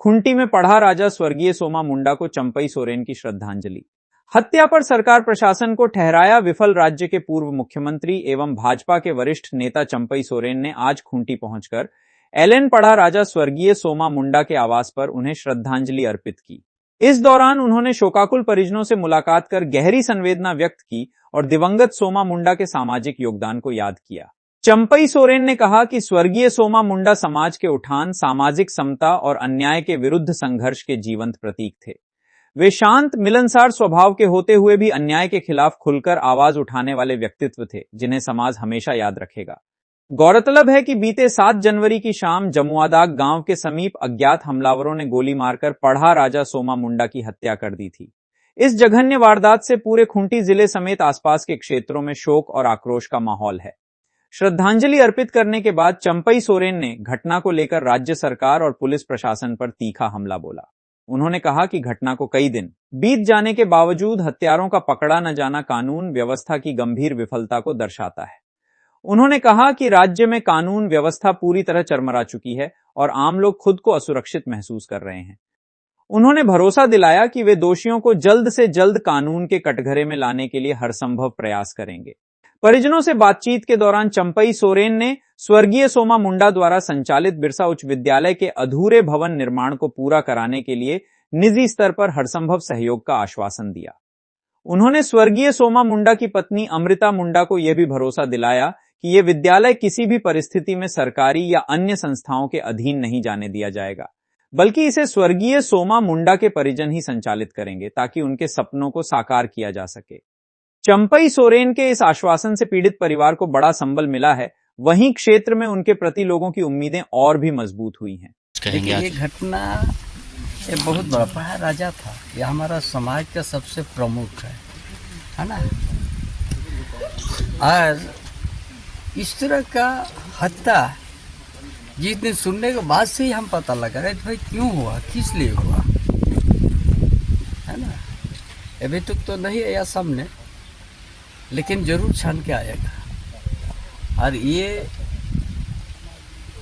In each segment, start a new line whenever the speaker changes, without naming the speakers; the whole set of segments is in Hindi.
खुंटी में पढ़ा राजा स्वर्गीय सोमा मुंडा को चंपई सोरेन की श्रद्धांजलि। हत्या पर सरकार प्रशासन को ठहराया विफल राज्य के पूर्व मुख्यमंत्री एवं भाजपा के वरिष्ठ नेता चंपई सोरेन ने आज खुंटी पहुंचकर एलएन पढ़ा राजा स्वर्गीय सोमा मुंडा के आवास पर उन्हें श्रद्धांजलि अर्पित की। इस दौरान उन्होंने शोकाकुल परिजनों से मुलाकात कर गहरी संवेदना व्यक्त की और दिवंगत सोमा मुंडा के सामाजिक योगदान को याद किया। चंपई सोरेन ने कहा कि स्वर्गीय सोमा मुंडा समाज के उठान, सामाजिक समता और अन्याय के विरुद्ध संघर्ष के जीवंत प्रतीक थे। वे शांत, मिलनसार स्वभाव के होते हुए भी अन्याय के खिलाफ खुलकर आवाज उठाने वाले व्यक्तित्व थे, जिन्हें समाज हमेशा याद रखेगा। गौरतलब है कि बीते 7 जनवरी की शाम जमुआदाग गांव के समीप अज्ञात हमलावरों ने गोली मारकर पढ़ा राजा सोमा मुंडा की हत्या कर दी थी। इस जघन्य वारदात से पूरे खुंटी जिले समेत आसपास के क्षेत्रों में शोक और आक्रोश का माहौल है। श्रद्धांजलि अर्पित करने के बाद चंपई सोरेन ने घटना को लेकर राज्य सरकार और पुलिस प्रशासन पर तीखा हमला बोला। उन्होंने कहा कि घटना को कई दिन बीत जाने के बावजूद हत्यारों का पकड़ा न जाना कानून व्यवस्था की गंभीर विफलता को दर्शाता है। उन्होंने कहा कि राज्य में कानून व्यवस्था पूरी तरह चरमरा चुकी है और आम लोग खुद को असुरक्षित महसूस कर रहे हैं। उन्होंने भरोसा दिलाया कि वे दोषियों को जल्द से जल्द कानून के कटघरे में लाने के लिए हर संभव प्रयास करेंगे। परिजनों से बातचीत के दौरान चंपई सोरेन ने स्वर्गीय सोमा मुंडा द्वारा संचालित बिरसा उच्च विद्यालय के अधूरे भवन निर्माण को पूरा कराने के लिए निजी स्तर पर हरसंभव सहयोग का आश्वासन दिया। उन्होंने स्वर्गीय सोमा मुंडा की पत्नी अमृता मुंडा को यह भी भरोसा दिलाया कि यह विद्यालय किसी भी परिस्थिति में सरकारी या अन्य संस्थाओं के अधीन नहीं जाने दिया जाएगा, बल्कि इसे स्वर्गीय सोमा मुंडा के परिजन ही संचालित करेंगे ताकि उनके सपनों को साकार किया जा सके। चंपई सोरेन के इस आश्वासन से पीड़ित परिवार को बड़ा संबल मिला है, वहीं क्षेत्र में उनके प्रति लोगों की उम्मीदें और भी मजबूत हुई हैं।
ये घटना ये बहुत बड़ा राजा था, यह हमारा समाज का सबसे प्रमुख है ना। और इस तरह का हत्या जिस दिन सुनने के बाद से ही हम पता लगा रहे भाई क्यों हुआ, किस लिए हुआ, है ना। अभी तक तो नहीं आया सामने, लेकिन जरूर छान के आएगा। और ये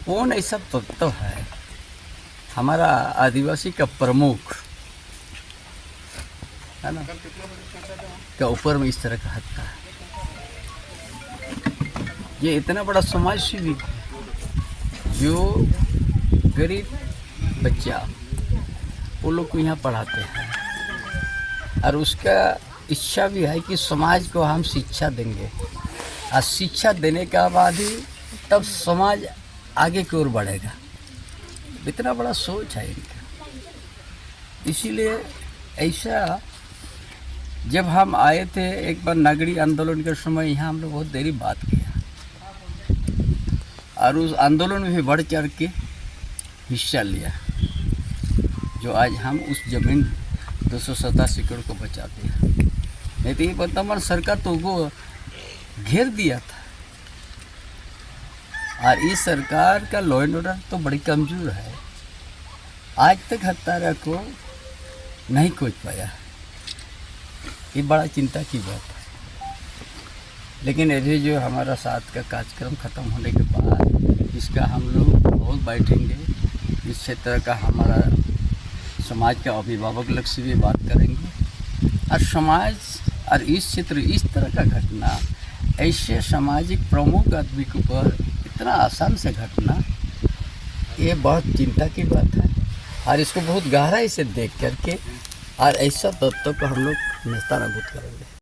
कौन ऐसा तत्व है हमारा आदिवासी का प्रमुख, है ना, के ऊपर में इस तरह का हत्या है। ये इतना बड़ा समाज सेवी जो गरीब बच्चा वो लोग को यहाँ पढ़ाते हैं और उसका इच्छा भी है कि समाज को हम शिक्षा देंगे और शिक्षा देने के बाद ही तब समाज आगे की ओर बढ़ेगा। इतना बड़ा सोच है इनका। इसीलिए ऐसा जब हम आए थे एक बार नागरी आंदोलन के समय, यहाँ हम लोग बहुत देरी बात किया और उस आंदोलन में भी बढ़ चढ़ के हिस्सा लिया, जो आज हम उस जमीन 287 एकड़ को बचाते हैं। नहीं तो ये वर्तमान सरकार तो वो घेर दिया था। और इस सरकार का लॉ एंड ऑर्डर तो बड़ी कमजोर है, आज तक हत्यारा को नहीं खोज पाया। ये बड़ा चिंता की बात है। लेकिन अभी जो हमारा 7 का कार्यक्रम ख़त्म होने के बाद इसका हम लोग बहुत बैठेंगे, इस क्षेत्र का हमारा समाज का अभिभावक लोग से भी बात करेंगे और समाज और इस क्षेत्र इस तरह का घटना ऐसे सामाजिक प्रमुख आदमी के ऊपर इतना आसान से घटना, ये बहुत चिंता की बात है। और इसको बहुत गहराई से देख करके और ऐसा तत्व को हम लोग नेस्तानाबूद करेंगे।